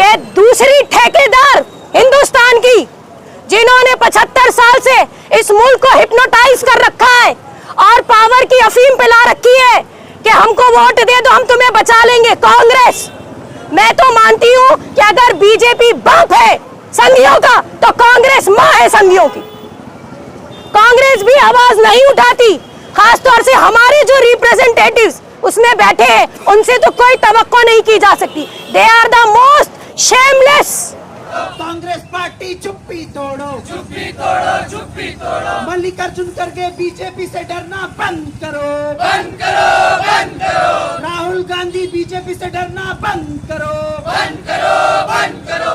कि दूसरी ठेकेदार हिंदुस्तान की, जिन्होंने 75 साल से इस मुल्क को हिप्नोटाइज कर रखा है और पावर की अफीम पिला रखी है कि हमको वोट दे दो हम तुम्हें बचा लेंगे, कांग्रेस। मैं तो मानती हूं कि अगर बीजेपी बाप है संघियों का तो कांग्रेस मां है संघियों की। कांग्रेस भी आवाज नहीं उठाती, खासतौर से हमारे जो रिप्रेजेंटेटिव्स उसमें बैठे हैं उनसे तो कोई तवक्को नहीं की जा सकती। They are the most shameless. Congress party चुप्पी तोड़ो, चुप्पी तोड़ो, चुप्पी तोड़ो। मल्लिकार्जुन खड़गे बीजेपी से डरना बंद करो, बंद करो, बंद करो। राहुल गांधी बीजेपी से डरना बंद करो, बंद करो, बंद करो।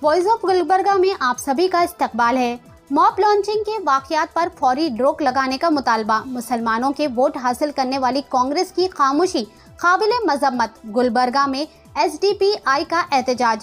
वॉइस ऑफ गुलबर्गा में आप सभी का इस्तकबाल है। मॉब लॉन्चिंग के वाकयात पर फौरी रोक लगाने का मुतालबा, मुसलमानों के वोट हासिल करने वाली कांग्रेस की खामोशी काबिल मजम्मत। गुलबर्गा में एसडीपीआई का एहतजाज।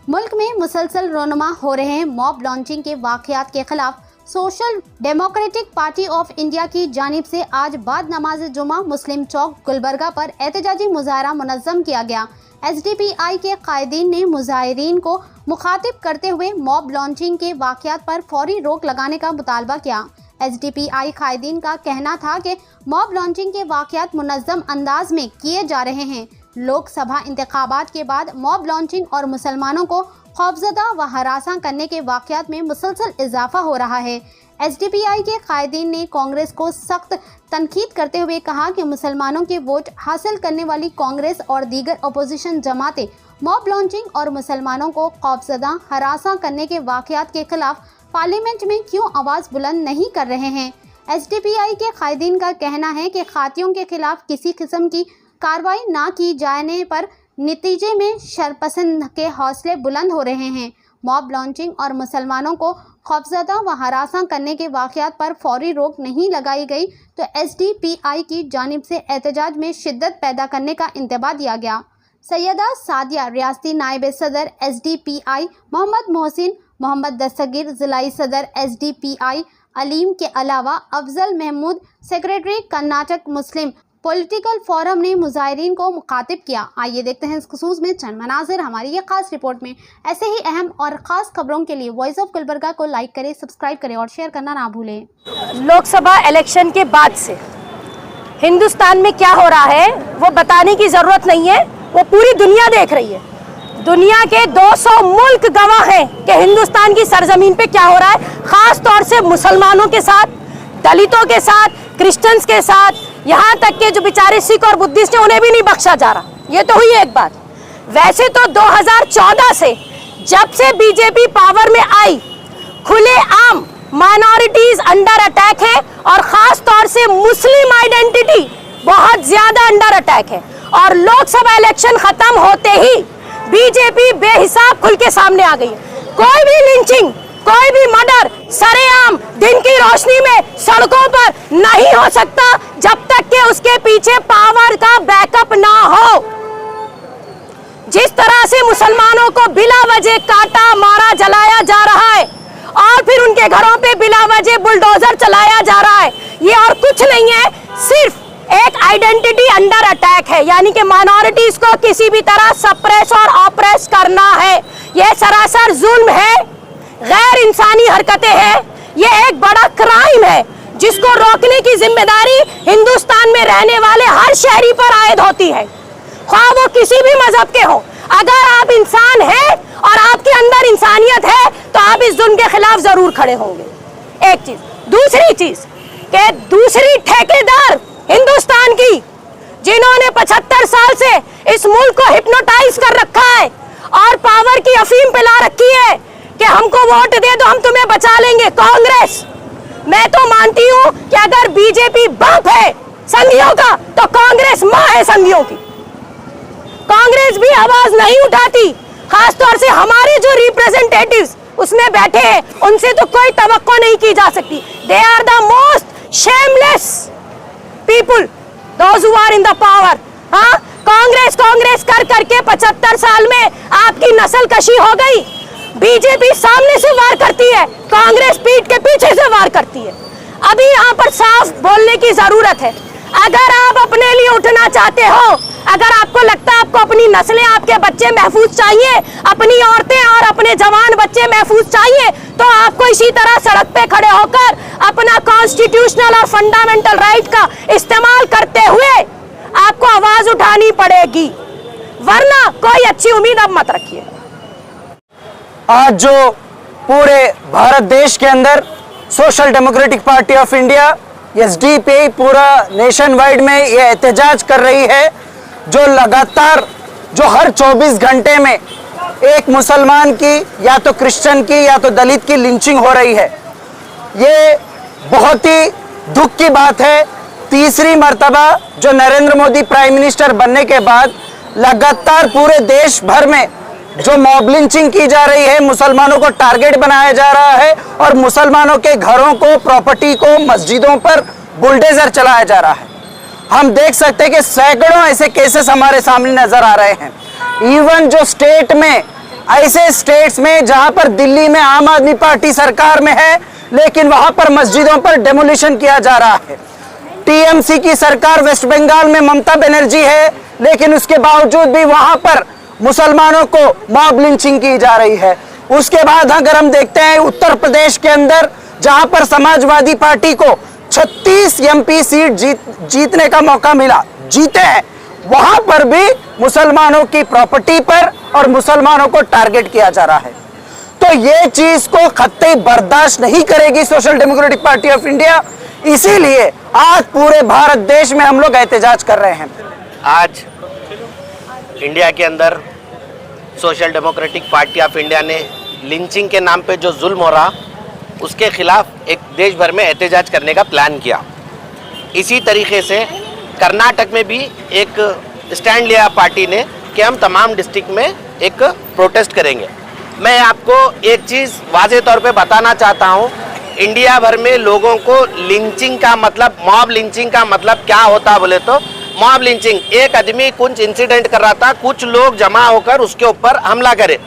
मुल्क में मुसलसल रोनमा हो रहे हैं मॉब लॉन्चिंग के वाकयात के खिलाफ social democratic party of India की जानिब से आज बाद नमाज जुमा मुस्लिम चौक गुलबर्गा पर एहतजाजी मुजाहरा मुनज़्ज़म किया गया। एसडीपीआई के कायदीन ने मुजाहिरीन को मुखातिब करते हुए मॉब लॉन्चिंग के वाकयात पर फौरी रोक लगाने का मुतालबा किया। एसडीपीआई कायदीन का कहना था कि मॉब लॉन्चिंग के वाकयात मुनज़्ज़म अंदाज में किए जा रहे हैं। लोकसभा इंतखाबात के बाद मॉब लॉन्चिंग और मुसलमानों को खौफजदा व हरासा करने के वाकयात में मुसलसल इजाफा हो रहा है। एसडीपीआई के कायदीन ने कांग्रेस को सख्त तनकीद करते हुए कहा कि मुसलमानों के वोट हासिल करने वाली कांग्रेस और दीगर अपोजिशन जमातें मॉब लॉन्चिंग और मुसलमानों को खौफजदा हरासा करने के वाकयात के खिलाफ पार्लियामेंट में क्यों आवाज़ बुलंद नहीं कर रहे हैं। एसडीपीआई के कायदीन का कहना है कि खातियों के खिलाफ किसी किस्म की कार्रवाई ना की जाने पर नतीजे में शरपसंद के हौसले बुलंद हो रहे हैं। मॉब लॉन्चिंग और मुसलमानों को खौफजदा व हरासा करने के वाकयात पर फौरी रोक नहीं लगाई गई तो एसडीपीआई की जानिब से एहतजाज में शिद्दत पैदा करने का इंतबाह दिया गया। सैयदा सादिया रियासती नायब सदर एसडीपीआई, मोहम्मद मोहसिन मोहम्मद दस्तगीर ज़िलाई सदर एसडीपीआई अलीम के अलावा Afzal Mahmood secretary Karnataka Muslim political forum ने मुजाहिरीन को मुखातिब किया। आइए देखते हैं इस खुसूस में चंद मनाजिर हमारी ये खास रिपोर्ट में। ऐसे ही अहम और ख़ास खबरों के लिए वॉइस ऑफ गुलबर्गा को लाइक करें, सब्सक्राइब करें और शेयर करना ना भूलें। लोकसभा इलेक्शन के बाद से हिंदुस्तान में क्या हो रहा है वो बताने की ज़रूरत नहीं है, वो पूरी दुनिया देख रही है। दुनिया के 200 मुल्क गवाह हैं कि हिंदुस्तान की सरजमीन पे क्या हो रहा है, ख़ास तौर से मुसलमानों के साथ, दलितों के साथ, क्रिश्चियंस के साथ, यहाँ तक के जो बेचारे सिख और बुद्धिस्ट हैं उन्हें भी नहीं बख्शा जा रहा। ये तो हुई एक बात। वैसे तो 2014 से जब से बीजेपी पावर में आई, खुलेआम माइनॉरिटीज अंडर अटैक है और ख़ास तौर से मुस्लिम आइडेंटिटी बहुत ज़्यादा अंडर अटैक है। और लोकसभा इलेक्शन ख़त्म होते ही बीजेपी बेहिसाब खुल के सामने आ गई। कोई भी लिंचिंग, कोई भी मर्डर सरेआम दिन की रोशनी में सड़कों पर नहीं हो सकता जब तक कि उसके पीछे पावर का बैकअप ना हो। जिस तरह से मुसलमानों को बिला वजह काटा, मारा, जलाया जा रहा है और फिर उनके घरों पे बिला वजह बुलडोजर चलाया जा रहा है, ये और कुछ नहीं है, सिर्फ एक आइडेंटिटी अंडर अटैक है। यानी कि माइनॉरिटीज को किसी भी तरह सप्रेस और ऑप्रेस करना है। यह सरासर जुल्म है, गैर इंसानी हरकतें हैं, ये एक बड़ा क्राइम है जिसको रोकने की जिम्मेदारी हिंदुस्तान में रहने वाले हर शहरी पर आयद होती है, ख्वाह वो किसी भी मजहब के हो। अगर आप इंसान हैं और आपके अंदर इंसानियत है तो आप इस जुल्म के खिलाफ जरूर खड़े होंगे। एक चीज। दूसरी चीज कि दूसरी ठेकेदार हिंदुस्तान की, जिन्होंने 75 साल से इस मुल्क को हिप्नोटाइज कर रखा है और पावर की अफीम पिला रखी है कि हमको वोट दे दो हम तुम्हें बचा लेंगे, कांग्रेस। मैं तो मानती हूं कि अगर बीजेपी बाप है संघियों का तो कांग्रेस मां है संघियों की। कांग्रेस भी आवाज नहीं उठाती, खासतौर से हमारे जो रिप्रेजेंटेटिव्स उसमें बैठे हैं उनसे तो कोई तवक्को नहीं की जा सकती। They are the most shameless people, those who are in the power. हाँ, कांग्रेस कांग्रेस कर करके 75 साल में आपकी नस्ल कशी हो गई। बीजेपी सामने से वार करती है, कांग्रेस पीठ के पीछे से वार करती है। अभी यहाँ पर साफ बोलने की जरूरत है। अगर आप अपने लिए उठना चाहते हो, अगर आपको लगता है आपको अपनी नस्लें, आपके बच्चे महफूज चाहिए, अपनी औरतें और अपने जवान बच्चे महफूज चाहिए, तो आपको इसी तरह सड़क पे खड़े होकर अपना कॉन्स्टिट्यूशनल और फंडामेंटल राइट का इस्तेमाल करते हुए आपको आवाज उठानी पड़ेगी, वरना कोई अच्छी उम्मीद अब मत रखिए। आज जो पूरे भारत देश के अंदर social democratic party of India SDP पूरा नेशन वाइड में ये एहतजाज कर रही है, जो लगातार जो हर 24 घंटे में एक मुसलमान की या तो क्रिश्चियन की या तो दलित की लिंचिंग हो रही है। ये बहुत ही दुख की बात है। तीसरी मर्तबा जो नरेंद्र मोदी प्राइम मिनिस्टर बनने के बाद लगातार पूरे देश भर में जो मॉब लिंचिंग की जा रही है, मुसलमानों को टारगेट बनाया जा रहा है और मुसलमानों के घरों को, प्रॉपर्टी को, मस्जिदों पर बुलडोजर चलाया जा रहा है। हम देख सकते हैं कि सैकड़ों ऐसे केसेस हमारे सामने नजर आ रहे हैं। इवन जो स्टेट में, ऐसे स्टेट्स में जहां पर दिल्ली में आम आदमी पार्टी सरकार में है, लेकिन वहां पर मस्जिदों पर डेमोलिशन किया जा रहा है। टीएमसी की सरकार वेस्ट बंगाल में ममता बनर्जी है, लेकिन उसके बावजूद भी वहां पर मुसलमानों को मॉब लिंचिंग की जा रही है। उसके बाद अगर हम देखते हैं उत्तर प्रदेश के अंदर, जहां पर समाजवादी पार्टी को 36 एमपी सीट जीतने का मौका मिला, जीते हैं, वहां पर भी मुसलमानों की प्रॉपर्टी पर और मुसलमानों को टारगेट किया जा रहा है। तो ये चीज को कतई बर्दाश्त नहीं करेगी social democratic party of India. इसीलिए आज पूरे भारत देश में हम लोग एहतजाज कर रहे हैं। आज इंडिया के अंदर social democratic party of India ने लिंचिंग के नाम पे जो जुल्म हो रहा, उसके खिलाफ एक देश भर में एहतजाज करने का प्लान किया। इसी तरीके से कर्नाटक में भी एक स्टैंड लिया पार्टी ने कि हम तमाम डिस्ट्रिक्ट में एक प्रोटेस्ट करेंगे। मैं आपको एक चीज़ वाज़े तौर पे बताना चाहता हूँ, इंडिया भर में लोगों को लिंचिंग का मतलब, मॉब लिंचिंग का मतलब क्या होता है बोले तो, मॉब लिंचिंग, एक आदमी कुछ इंसिडेंट कर रहा था, कुछ लोग जमा होकर उसके ऊपर हमला करे,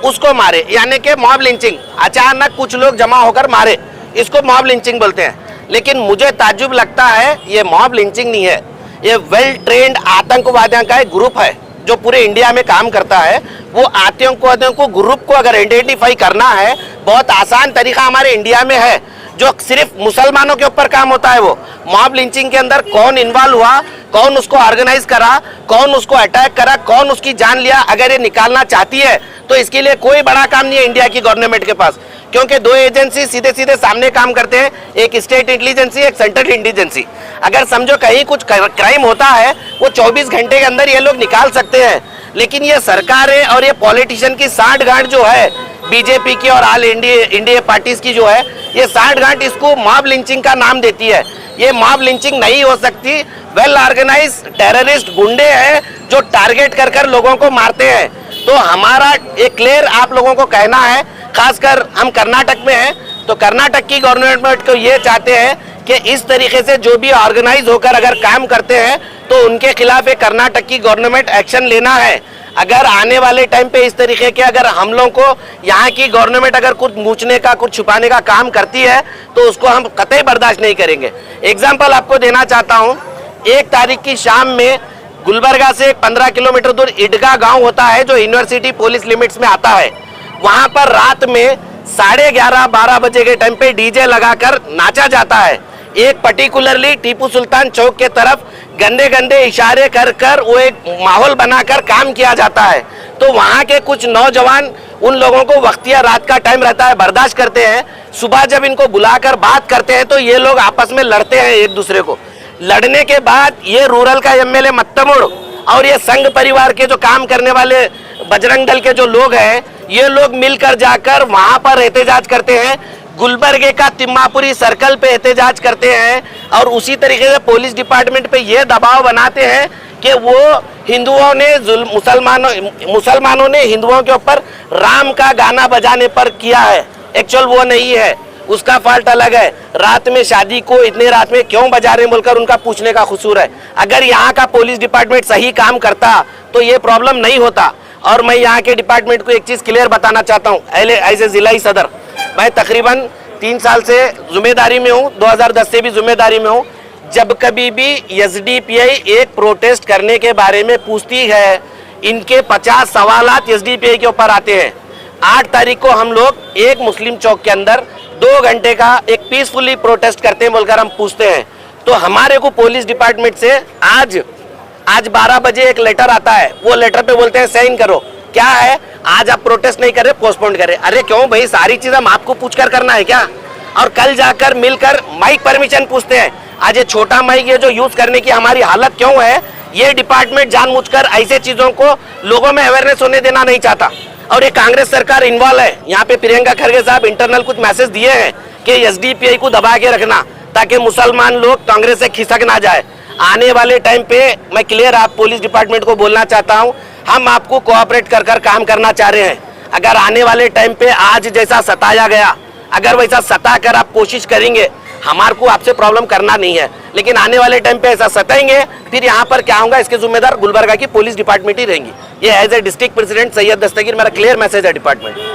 उसको मारे, यानी कि मॉब लिंचिंग। अचानक कुछ लोग जमा होकर मारे, इसको मॉब लिंचिंग बोलते हैं। लेकिन मुझे ताज्जुब लगता है, ये मॉब लिंचिंग नहीं है, ये वेल ट्रेंड आतंकवादियों का एक ग्रुप है जो पूरे इंडिया में काम करता है। वो आतंकवादियों को, ग्रुप को अगर आइडेंटिफाई करना है, बहुत आसान तरीका हमारे इंडिया में है, जो सिर्फ मुसलमानों के ऊपर काम होता है। वो मॉब लिंचिंग के अंदर कौन इन्वॉल्व हुआ, कौन उसको ऑर्गेनाइज करा, कौन उसको अटैक करा, कौन उसकी जान लिया, अगर ये निकालना चाहती है तो इसके लिए कोई बड़ा काम नहीं है इंडिया की गवर्नमेंट के पास, क्योंकि दो एजेंसी सीधे सीधे सामने काम करते हैं, एक स्टेट इंटेलिजेंसी, एक सेंट्रल इंटेलिजेंसी। अगर समझो कहीं कुछ क्राइम होता है, वो 24 घंटे के अंदर ये लोग निकाल सकते हैं। लेकिन ये सरकारें और ये पॉलिटिशियन की साठगांठ जो है, बीजेपी की और ऑल इंडिया पार्टीज की जो है, ये साठगांठ इसको मॉब लिंचिंग का नाम देती है। ये मॉब लिंचिंग नहीं हो सकती। वेल ऑर्गेनाइज टेररिस्ट गुंडे हैं जो टारगेट कर कर लोगों को मारते हैं। तो हमारा एक क्लियर आप लोगों को कहना है, खासकर हम कर्नाटक में हैं, तो कर्नाटक की गवर्नमेंट को ये चाहते हैं कि इस तरीके से जो भी ऑर्गेनाइज होकर अगर काम करते हैं तो उनके खिलाफ एक कर्नाटक की गवर्नमेंट एक्शन लेना है। अगर आने वाले टाइम पे इस तरीके के अगर हम लोगों को यहाँ की गवर्नमेंट अगर कुछ मूछने का, कुछ छुपाने का काम करती है तो उसको हम कतई बर्दाश्त नहीं करेंगे। एग्जाम्पल आपको देना चाहता हूँ, 1 तारीख की शाम में गुलबर्गा से 15 किलोमीटर दूर इडगा गांव होता है जो यूनिवर्सिटी पुलिस लिमिट्स में आता है। वहां पर रात में 11:30-12 बजे के टाइम पे डीजे लगाकर नाचा जाता है। एक पर्टिकुलरली टीपू सुल्तान चौक के तरफ गंदे गंदे इशारे कर कर वो एक माहौल बनाकर काम किया जाता है। तो वहाँ के कुछ नौजवान उन लोगों को वक्तिया रात का टाइम रहता है, बर्दाश्त करते हैं। सुबह जब इनको बुलाकर बात करते हैं तो ये लोग आपस में लड़ते हैं एक दूसरे को। लड़ने के बाद ये रूरल का एमएलए मत्तमुड़ और ये संघ परिवार के जो काम करने वाले बजरंग दल के जो लोग हैं, ये लोग मिलकर जाकर वहाँ पर एहतजाज करते हैं। गुलबर्गे का तिम्मापुरी सर्कल पे एहतजाज करते हैं और उसी तरीके से पुलिस डिपार्टमेंट पे ये दबाव बनाते हैं कि वो हिंदुओं ने मुसलमानों ने हिंदुओं के ऊपर राम का गाना बजाने पर किया है। एक्चुअल वो नहीं है, उसका फॉल्ट अलग है। रात में शादी को इतने रात में क्यों बजा रहे बोलकर उनका पूछने का कसूर है। अगर यहाँ का पुलिस डिपार्टमेंट सही काम करता तो ये प्रॉब्लम नहीं होता। और मैं यहाँ के डिपार्टमेंट को एक चीज़ क्लियर बताना चाहता हूँ, एज ए जिलाई सदर मैं तकरीबन 3 साल से जिम्मेदारी में हूँ, 2010 से भी जिम्मेदारी में हूँ। जब कभी भी एसडीपीआई एक प्रोटेस्ट करने के बारे में पूछती है, इनके 50 सवालात एसडीपीआई के ऊपर आते हैं। 8 तारीख को हम लोग एक मुस्लिम चौक के अंदर 2 घंटे का एक पीसफुली प्रोटेस्ट करते हैं बोलकर हम पूछते हैं, तो हमारे को पुलिस डिपार्टमेंट से आज 12 बजे एक लेटर आता है। वो लेटर पे बोलते हैं साइन करो। क्या है, आज आप प्रोटेस्ट नहीं कर रहे, पोस्टपोन करें। अरे क्यों भाई, सारी चीज हम आपको पूछकर करना है क्या? और कल जाकर मिलकर माइक परमिशन पूछते हैं। आज ये छोटा माइक ये जो यूज करने की हमारी हालत क्यों है, ये डिपार्टमेंट जानबूझकर ऐसे चीजों को लोगों में अवेयरनेस होने देना नहीं चाहता। और ये कांग्रेस सरकार इन्वॉल्व है। यहाँ पे प्रियंका खरगे साहब इंटरनल कुछ मैसेज दिए हैं कि एसडीपीआई को दबा के रखना ताकि मुसलमान लोग कांग्रेस से खिसक ना जाए। आने वाले टाइम पे मैं क्लियर आप पुलिस डिपार्टमेंट को बोलना चाहता हूँ, हम आपको कोऑपरेट कर काम करना चाह रहे हैं। अगर आने वाले टाइम पे आज जैसा सताया गया, अगर वैसा सता कर आप कोशिश करेंगे, हमारे को आपसे प्रॉब्लम करना नहीं है, लेकिन आने वाले टाइम पे ऐसा सताएंगे, फिर यहाँ पर क्या होगा, इसके जिम्मेदार गुलबर्गा की पुलिस डिपार्टमेंट ही रहेंगी। ये as a district president Syed Dastgir मेरा क्लियर मैसेज है डिपार्टमेंट।